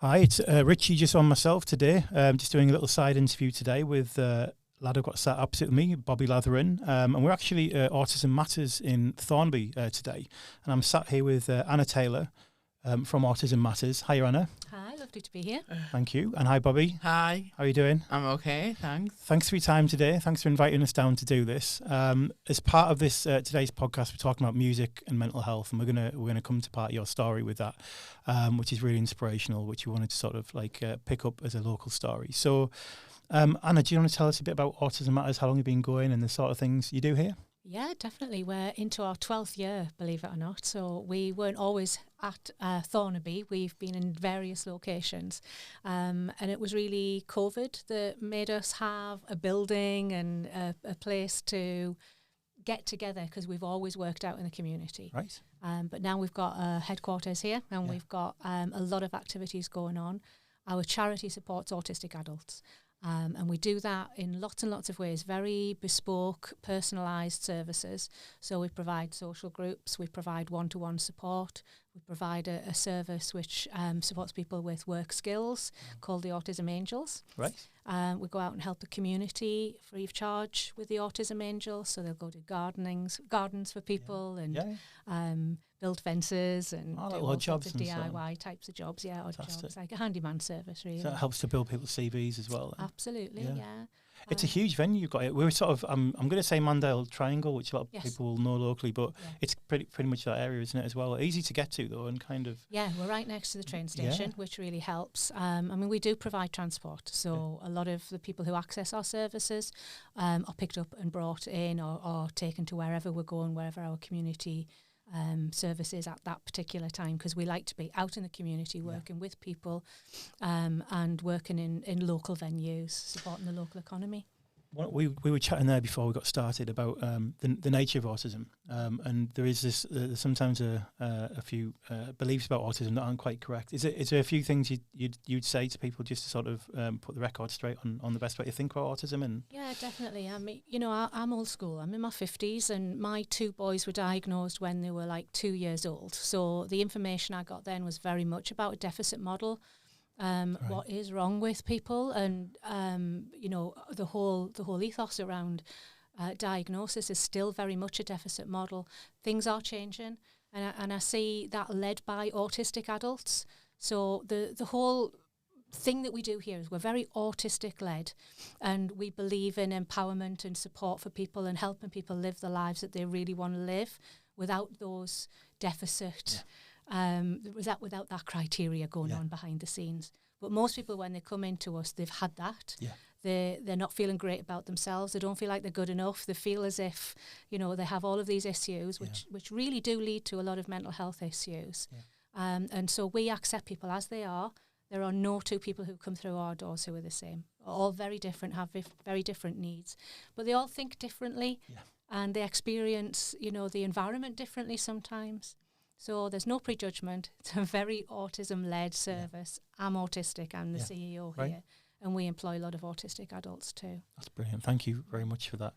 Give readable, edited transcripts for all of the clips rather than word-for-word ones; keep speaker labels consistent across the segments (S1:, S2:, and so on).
S1: Hi, it's Richie just on myself today. Just doing a little side interview today with lad I've got sat opposite me, Bobby Latheron. And we're actually Autism Matters in Thornby today. And I'm sat here with Anna Taylor from Autism Matters. Hi, Anna.
S2: Hi, lovely to be here.
S1: Thank you. And hi, Bobby.
S3: Hi.
S1: How are you doing?
S3: I'm okay, thanks.
S1: Thanks for your time today. Thanks for inviting us down to do this. As part of this today's podcast, we're talking about music and mental health, and we're gonna come to part of your story with that, which is really inspirational, which we wanted to sort of like pick up as a local story. So, Anna, do you want to tell us a bit about Autism Matters? How long you've been going, and the sort of things you do here?
S2: Yeah, definitely. We're into our 12th year, believe it or not. So we weren't always at Thornaby. We've been in various locations. And it was really COVID that made us have a building and a place to get together, because we've always worked out in the community.
S1: Right.
S2: But now we've got a headquarters here, and we've got a lot of activities going on. Our charity supports autistic adults. And we do that in lots and lots of ways, very bespoke, personalised services. So we provide social groups, we provide one-to-one support, we provide a service which supports people with work skills called the Autism Angels.
S1: Right.
S2: We go out and help the community free of charge with the Autism Angels. So they'll go to gardens for people and build fences and do all sorts of DIY types of jobs. Yeah, odd jobs, like a handyman service, really.
S1: So that helps to build people's CVs as well.
S2: Absolutely, yeah.
S1: It's a huge venue you've got it. We're sort of, I'm going to say Mandale Triangle, which a lot of people will know locally, but it's pretty much that area, isn't it, as well? Easy to get to, though, and kind of...
S2: Yeah, we're right next to the train station, which really helps. I mean, we do provide transport, so a lot of the people who access our services are picked up and brought in or taken to wherever we're going, wherever our community services at that particular time, because we like to be out in the community working with people and working in local venues, supporting the local economy.
S1: Well, we were chatting there before we got started about the nature of autism, and there is this sometimes a few beliefs about autism that aren't quite correct. Is there a few things you'd say to people just to sort of put the record straight on the best way to think about autism? And
S2: yeah, definitely. I mean, I'm old school. I'm in my 50s, and my two boys were diagnosed when they were like 2 years old. So the information I got then was very much about a deficit model. What is wrong with people, and the whole ethos around diagnosis is still very much a deficit model. Things are changing, and I see that led by autistic adults. So the whole thing that we do here is we're very autistic led, and we believe in empowerment and support for people and helping people live the lives that they really want to live without those deficit. Without that criteria going on behind the scenes. But most people, when they come into us, they've had that. Yeah. They're not feeling great about themselves. They don't feel like they're good enough. They feel as if, they have all of these issues, which really do lead to a lot of mental health issues. Yeah. And so we accept people as they are. There are no two people who come through our doors who are the same. All very different, have very different needs. But they all think differently, and they experience, the environment differently sometimes. So there's no prejudgment. It's a very autism-led service. I'm autistic. I'm the CEO here. And we employ a lot of autistic adults too.
S1: That's brilliant. Thank you very much for that.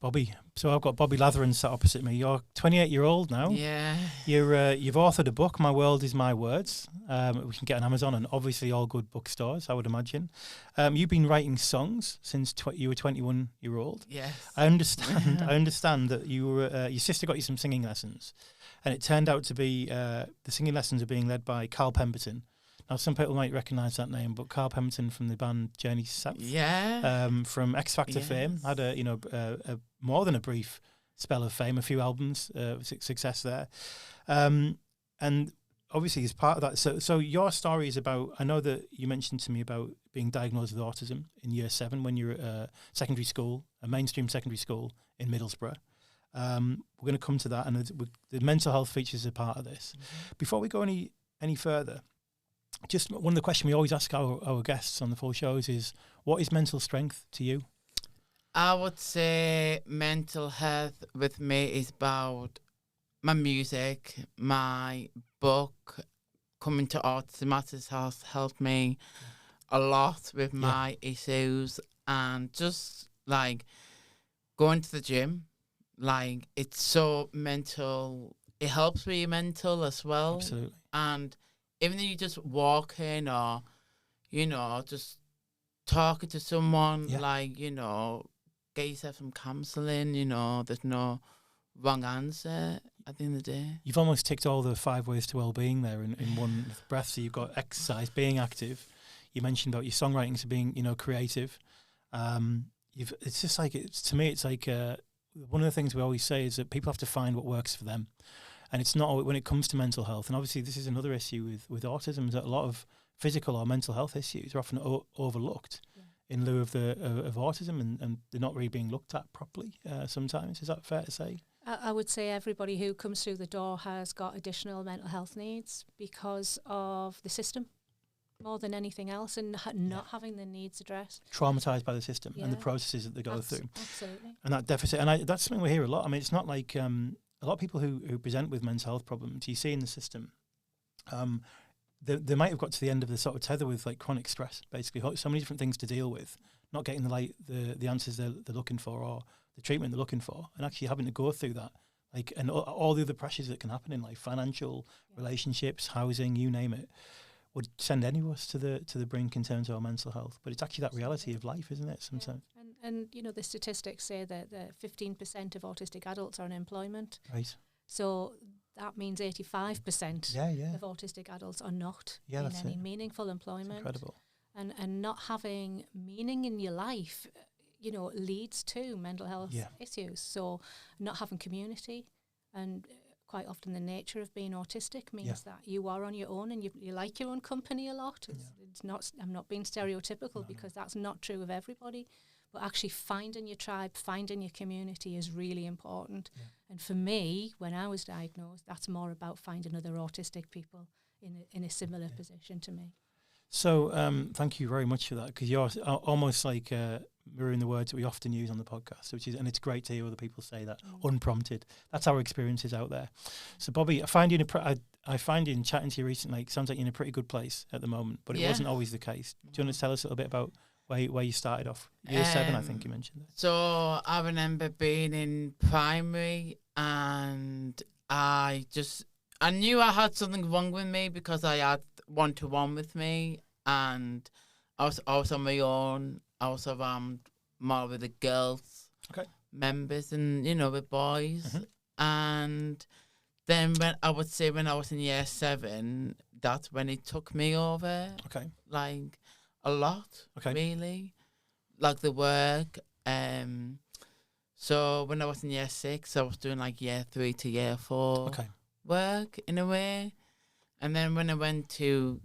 S1: Bobby. So I've got Bobby Latheron sat opposite me. You're 28-year-old now.
S3: Yeah.
S1: You've authored a book, My World Is My Words. We can get on Amazon and obviously all good bookstores, I would imagine. You've been writing songs since you were 21-year-old.
S3: Yes.
S1: I understand that you were your sister got you some singing lessons, and it turned out to be the singing lessons are being led by Karl Pemberton. Now, some people might recognise that name, but Karl Pemberton from the band Journey South, from X Factor fame, had a more than a brief spell of fame, a few albums, success there, and obviously as part of that. So your story is about. I know that you mentioned to me about being diagnosed with autism in year 7 when you were at secondary school, a mainstream secondary school in Middlesbrough. We're going to come to that, and the mental health features are part of this. Mm-hmm. Before we go any further. Just one of the questions we always ask our guests on the full shows is, what is mental strength to you?
S3: I would say mental health with me is about my music, my book. Coming to Autism Matters has helped me a lot with my issues, and just like going to the gym, like it's so mental. It helps with your mental as well.
S1: Absolutely.
S3: And even though you just walking or, you know, just talking to someone, like, you know, get yourself some counselling, you know, there's no wrong answer at the end of the day.
S1: You've almost ticked all the 5 ways to well-being there in one breath. So you've got exercise, being active. You mentioned about your songwriting, so being, you know, creative. It's just like, to me, it's like one of the things we always say is that people have to find what works for them. And it's not, when it comes to mental health, and obviously this is another issue with autism, is that a lot of physical or mental health issues are often overlooked in lieu of of autism, and they're not really being looked at properly sometimes. Is that fair to say?
S2: I would say everybody who comes through the door has got additional mental health needs because of the system more than anything else, and not having the needs addressed.
S1: Traumatised by the system and the processes that they go through.
S2: Absolutely.
S1: And that deficit, and that's something we hear a lot. I mean, it's not like a lot of people who present with mental health problems, you see in the system, they might have got to the end of the sort of tether with like chronic stress, basically. So many different things to deal with, not getting the answers they're looking for or the treatment they're looking for, and actually having to go through that, like, and all the other pressures that can happen in life, financial, relationships, housing, you name it, would send any of us to the brink in terms of our mental health. But it's actually that reality of life, isn't it, sometimes?
S2: Yeah. And you know, the statistics say that 15% of autistic adults are in employment.
S1: Right.
S2: So that means 85% of autistic adults are not in any meaningful employment.
S1: It's incredible.
S2: And not having meaning in your life, you know, leads to mental health issues. So not having community, and quite often the nature of being autistic means that you are on your own, and you like your own company a lot. It's not, I'm not being stereotypical, because that's not true of everybody. But actually finding your tribe, finding your community is really important. Yeah. And for me, when I was diagnosed, that's more about finding other autistic people in a similar position to me.
S1: So thank you very much for that, because you're almost like mirroring the words that we often use on the podcast, and it's great to hear other people say that unprompted. That's our experiences out there. So Bobby, I find you in chatting to you recently, it sounds like you're in a pretty good place at the moment, but it wasn't always the case. Do you want to tell us a little bit about where you started off? Year 7, I think you mentioned that.
S3: So I remember being in primary, and I knew I had something wrong with me because I had one-to-one with me, and I was on my own. I was around more with the girls members, and, you know, with boys. Mm-hmm. And then when I was in year 7, that's when it took me over. Okay. Like, a lot, really. Like the work. So when I was in year 6, I was doing like year 3 to year 4 work in a way. And then when I went to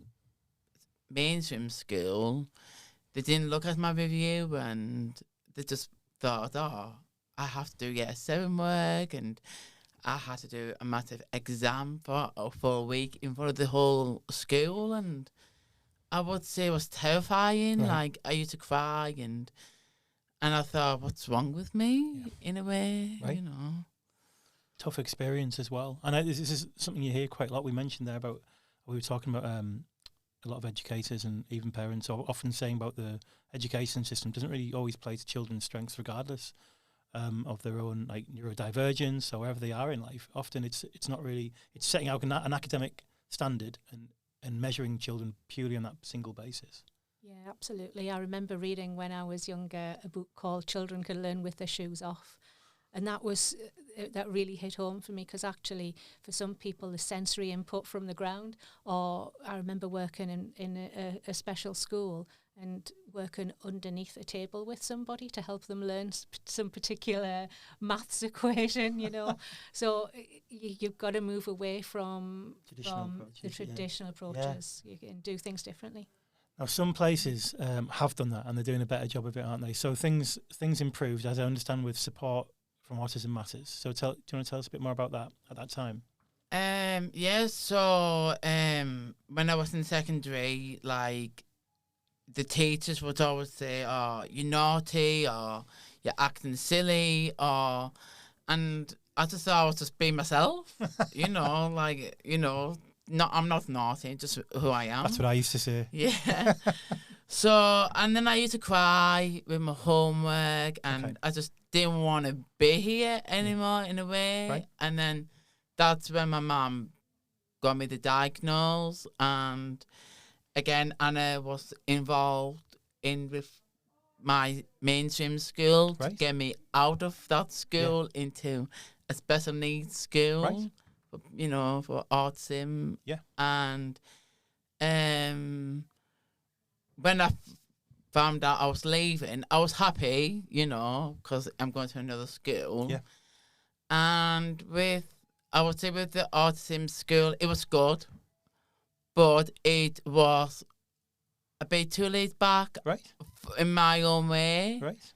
S3: mainstream school, they didn't look at my review, and they just thought, I have to do year 7 work, and I had to do a massive exam for a week in front of the whole school, and I would say it was terrifying. Like, I used to cry, and I thought, what's wrong with me, in a way, you know.
S1: Tough experience as well. And this is something you hear quite a lot. We mentioned there about, we were talking about a lot of educators and even parents are often saying about the education system doesn't really always play to children's strengths, regardless of their own, like, neurodivergence or wherever they are in life. Often it's not really, it's setting out an academic standard and measuring children purely on that single basis.
S2: Yeah, absolutely. I remember reading when I was younger a book called Children Can Learn With Their Shoes Off. And that really hit home for me, because actually for some people the sensory input from the ground, or I remember working in a special school and working underneath a table with somebody to help them learn some particular maths equation, you know. So you've got to move away from the traditional approaches. You can do things differently.
S1: Now, some places have done that, and they're doing a better job of it, aren't they? So things improved, as I understand, with support from Autism Matters. So do you want to tell us a bit more about that at that time?
S3: So when I was in secondary, like, the teachers would always say, you're naughty, or you're acting silly, and I just thought I was just being myself, you know, like, you know, I'm not naughty, just who I am.
S1: That's what I used to say.
S3: Yeah. So, and then I used to cry with my homework, and I just didn't want to be here anymore, in a way. Right. And then that's when my mum got me the diagnose, and again, Anna was involved in with my mainstream school to get me out of that school into a special needs school, for, for autism.
S1: Yeah.
S3: And when I found out I was leaving, I was happy, because I'm going to another school.
S1: Yeah.
S3: And I would say with the autism school, it was good, but it was a bit too laid back, in my own way.
S1: Right.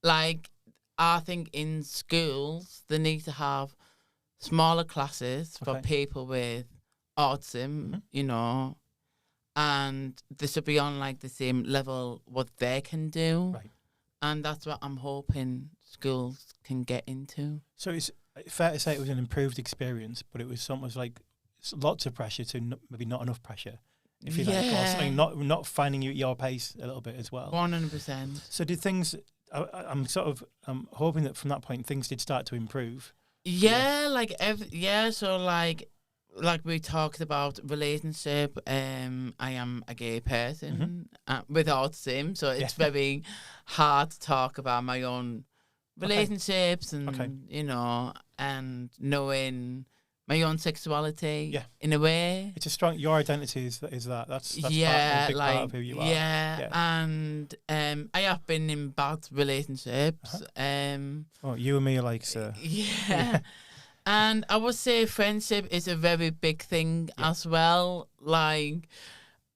S3: Like, I think in schools they need to have smaller classes for people with autism, and they should be on like the same level what they can do.
S1: Right.
S3: And that's what I'm hoping schools can get into.
S1: So it's fair to say it was an improved experience, but it was almost like lots of pressure to maybe not enough pressure. If you like, or something, not finding you at your pace a little bit as well.
S3: 100%.
S1: So did things? I'm hoping that from that point things did start to improve.
S3: Yeah, So like we talked about relationship. I am a gay person with autism, so it's very hard to talk about my own relationships and and knowing my own sexuality in a way.
S1: It's a strong, your identity is that. That's part, a big part of who you are.
S3: And I have been in bad relationships.
S1: You and me are like, sir.
S3: Yeah. And I would say friendship is a very big thing as well. Like,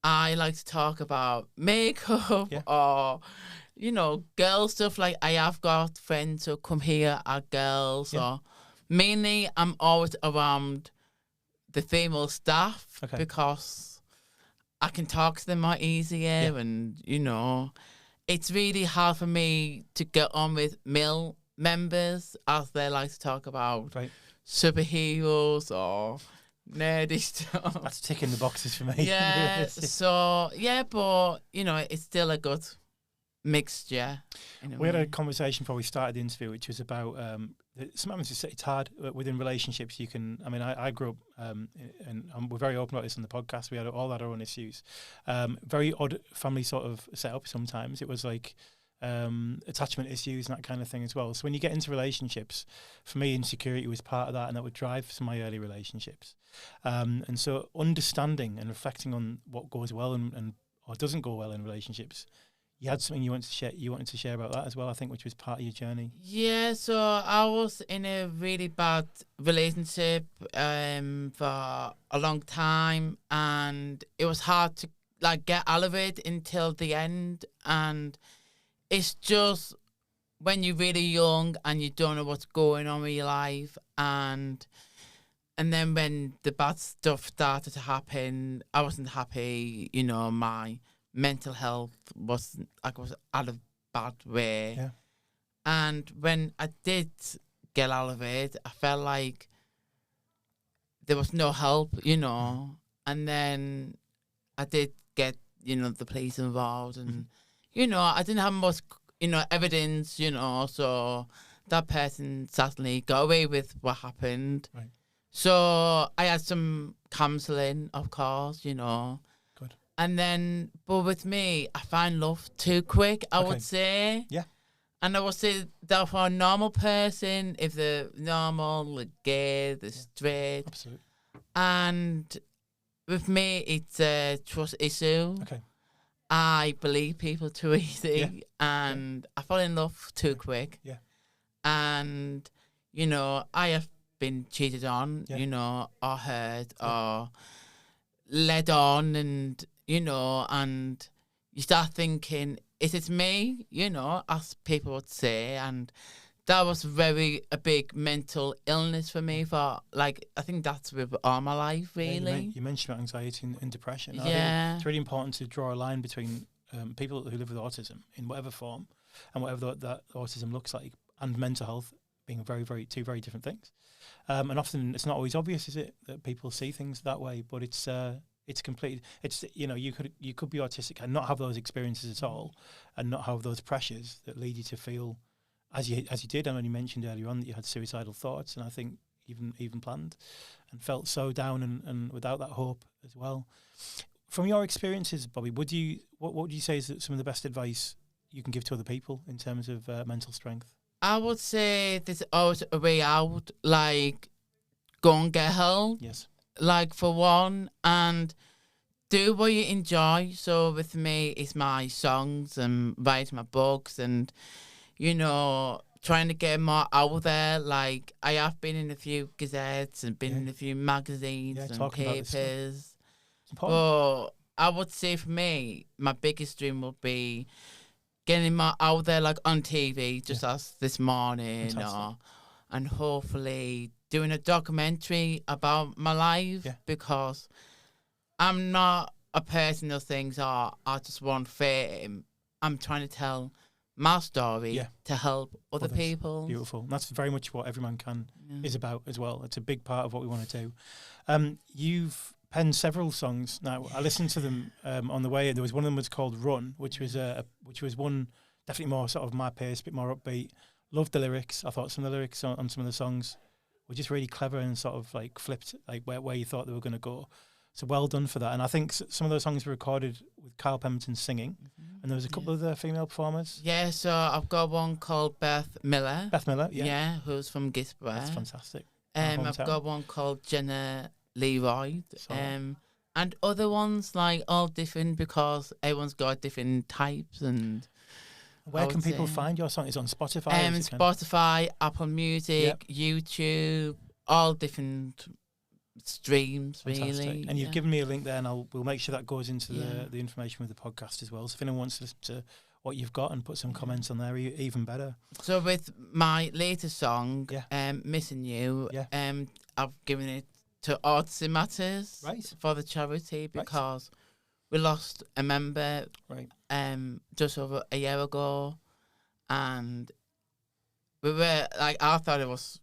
S3: I like to talk about makeup or, girl stuff. Like, I have got friends who come here are girls or mainly, I'm always around the female staff because I can talk to them more easier and, it's really hard for me to get on with male members as they like to talk about superheroes or nerdy stuff.
S1: That's ticking the boxes for me.
S3: Yeah, so, but, it's still a good mixture.
S1: We had a conversation before we started the interview, which was about sometimes it's hard within relationships. You can, I grew up, and we're very open about this on the podcast. We had all had our own issues. Very odd family sort of setup. Sometimes it was like attachment issues and that kind of thing as well. So when you get into relationships, for me, insecurity was part of that, and that would drive some of my early relationships. And so understanding and reflecting on what goes well and or doesn't go well in relationships. You had something you wanted to share about that as well, I think, which was part of your journey.
S3: Yeah, so I was in a really bad relationship for a long time, and it was hard to get out of it until the end. And it's just when you're really young and you don't know what's going on with your life, and then when the bad stuff started to happen, I wasn't happy. My mental health was out of bad way. Yeah. And when I did get out of it, I felt like there was no help, And then I did get, the police involved, and, I didn't have much, evidence, so that person sadly got away with what happened.
S1: Right.
S3: So I had some counselling, of course, And then, but with me, I find love too quick, I would say.
S1: Yeah.
S3: And I would say that for a normal person, if they're normal, they're gay, they're straight.
S1: Absolutely.
S3: And with me, it's a trust issue.
S1: Okay.
S3: I believe people too easy, and I fall in love too quick.
S1: Yeah.
S3: And, I have been cheated on, or hurt, or led on, and and you start thinking, is it me, as people would say. And that was a big mental illness for me for, I think that's with all my life, really.
S1: You mentioned about anxiety and depression.
S3: Yeah.
S1: I think it's really important to draw a line between people who live with autism in whatever form and whatever that autism looks like, and mental health being two very different things. And often it's not always obvious, is it, that people see things that way, but it's complete. It's, you could be autistic and not have those experiences at all, and not have those pressures that lead you to feel as you did. I know you mentioned earlier on that you had suicidal thoughts, and I think even planned, and felt so down and without that hope as well. From your experiences, Bobby, what would you say is some of the best advice you can give to other people in terms of mental strength?
S3: I would say there's always a way out, like go and get help.
S1: Yes.
S3: Like for one, and do what you enjoy. So with me, it's my songs and writing my books and, trying to get more out there. Like I have been in a few gazettes and been in a few magazines and papers. But I would say for me, my biggest dream would be getting more out there, like on TV, just as this morning, and hopefully doing a documentary about my life, because I'm not a person who thinks, I just want fame. I'm trying to tell my story to help other people.
S1: Beautiful. And that's very much what Every Man Can is about as well. It's a big part of what we want to do. You've penned several songs. Now, I listened to them on the way. There was one of them was called Run, which was one definitely more sort of my pace, a bit more upbeat. Loved the lyrics. I thought some of the lyrics on some of the songs were just really clever and sort of like flipped like where you thought they were going to go. So well done for that. And I think some of those songs were recorded with Karl Pemberton singing, and there was a couple of the female performers.
S3: Yeah, so I've got one called Beth Miller.
S1: Beth Miller,
S3: yeah, who's from Gisborough.
S1: That's fantastic.
S3: I've got one called Jenna Leroy. And other ones like all different because everyone's got different types. And
S1: where can people find your song? Is it on Spotify?
S3: Spotify, Apple Music, YouTube, all different streams. Fantastic. Really.
S1: And you've given me a link there, and we'll make sure that goes into the information with the podcast as well. So if anyone wants to listen to what you've got and put some comments on there, even better.
S3: So with my latest song, Missing You, I've given it to Autism Matters for the charity because we lost a member just over a year ago, and we were like, I thought it was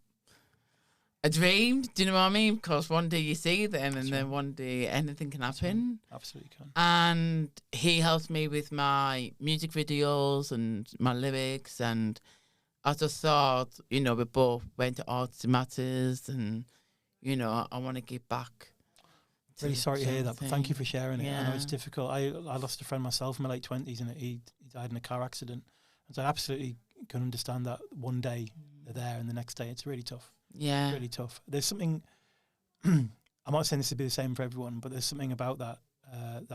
S3: a dream. Do you know what I mean? Because one day you see them, and then one day anything can happen.
S1: Absolutely can.
S3: And he helps me with my music videos and my lyrics, and I just thought, we both went to Autism Matters, and I want to give back.
S1: Really sorry to hear that, but thank you for sharing it. I know it's difficult. I lost a friend myself in my late 20s, and he died in a car accident. And so I absolutely can understand that one day they're there, and the next day it's really tough.
S3: Yeah.
S1: It's really tough. There's something, I'm not saying this would be the same for everyone, but there's something about that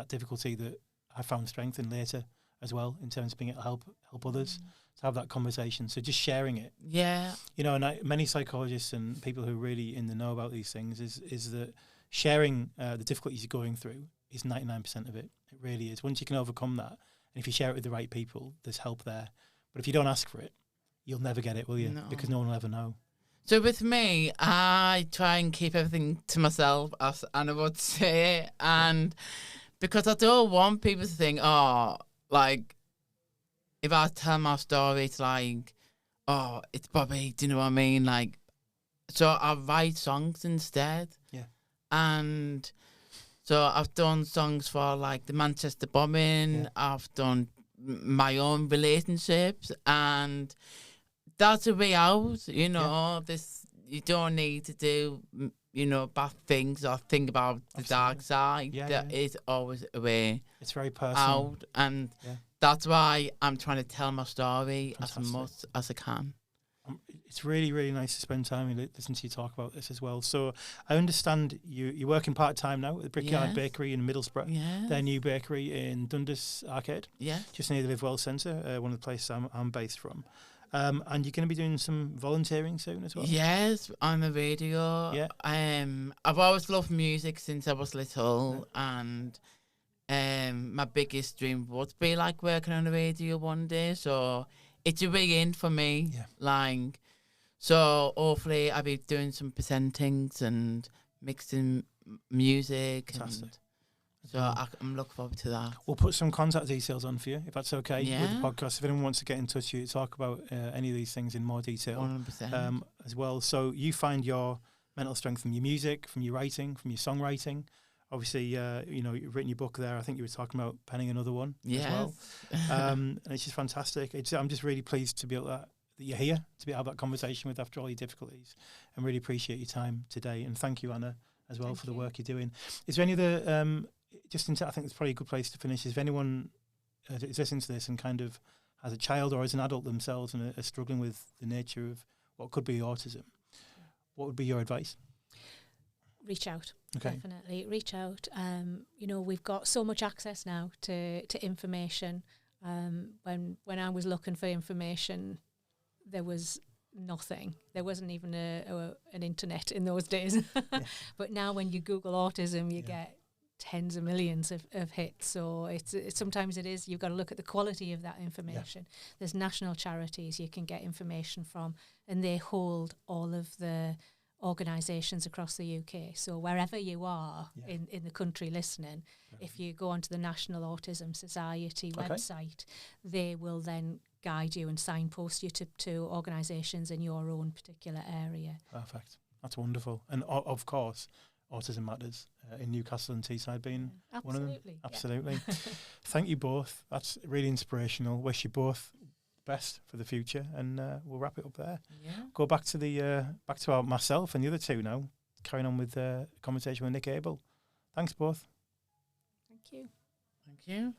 S1: difficulty that I found strength in later as well, in terms of being able to help others to have that conversation. So just sharing it.
S3: Yeah.
S1: And many psychologists and people who are really in the know about these things is that sharing the difficulties you're going through is 99% of it. It really is. Once you can overcome that, and if you share it with the right people, there's help there. But if you don't ask for it, you'll never get it, will you? No. Because no one will ever know.
S3: So with me, I try and keep everything to myself, as Anna would say, and because I don't want people to think, if I tell my story, it's like, it's Bobby, do you know what I mean? Like, so I write songs instead.
S1: Yeah.
S3: And so I've done songs for like the Manchester bombing. Yeah. I've done my own relationships, and that's a way out. This you don't need to do bad things or think about the dark side. There is always a way.
S1: It's very personal
S3: out, and that's why I'm trying to tell my story as much as I can.
S1: It's really, really nice to spend time and listen to you talk about this as well. So I understand you're working part-time now at the Brickyard Bakery in Middlesbrough, their new bakery in Dundas Arcade, just near the Live Well Centre, one of the places I'm based from. And you're going to be doing some volunteering soon as well?
S3: Yes, on the radio.
S1: Yeah.
S3: I've always loved music since I was little, and my biggest dream would be like working on the radio one day. So it's a way in for me. Yeah. So hopefully I'll be doing some presentings and mixing music.
S1: Fantastic.
S3: So I'm looking forward to that.
S1: We'll put some contact details on for you, if that's okay,
S3: Yeah.
S1: with the podcast. If anyone wants to get in touch with you, talk about any of these things in more detail
S3: 100%.
S1: As well. So you find your mental strength from your music, from your writing, from your songwriting. Obviously, you've written your book there. I think you were talking about penning another one as well. And it's just fantastic. I'm just really pleased to be able that you're here to be have that conversation with after all your difficulties, and really appreciate your time today. And thank you, Anna, as well, for the work you're doing. Is there any other, I think it's probably a good place to finish. If anyone is listening to this and kind of has a child or as an adult themselves and are struggling with the nature of what could be autism, what would be your advice?
S2: Reach out.
S1: Okay.
S2: Definitely reach out. We've got so much access now to information. When I was looking for information, there was nothing. There wasn't even an internet in those days. Yeah. But now when you Google autism, you get tens of millions of hits. So it's sometimes you've got to look at the quality of that information. Yeah. There's national charities you can get information from, and they hold all of the organisations across the UK. So wherever you are in the country listening, if you go onto the National Autism Society website, they will then guide you and signpost you to organisations in your own particular area. Perfect.
S1: That's wonderful. And of course, Autism Matters in Newcastle and Teesside being one of them. Absolutely. Yeah. Thank you both. That's really inspirational. Wish you both best for the future, and we'll wrap it up there. Yeah. Go back to myself and the other two now, carrying on with the conversation with Nick Abel. Thanks both.
S2: Thank you.
S3: Thank you.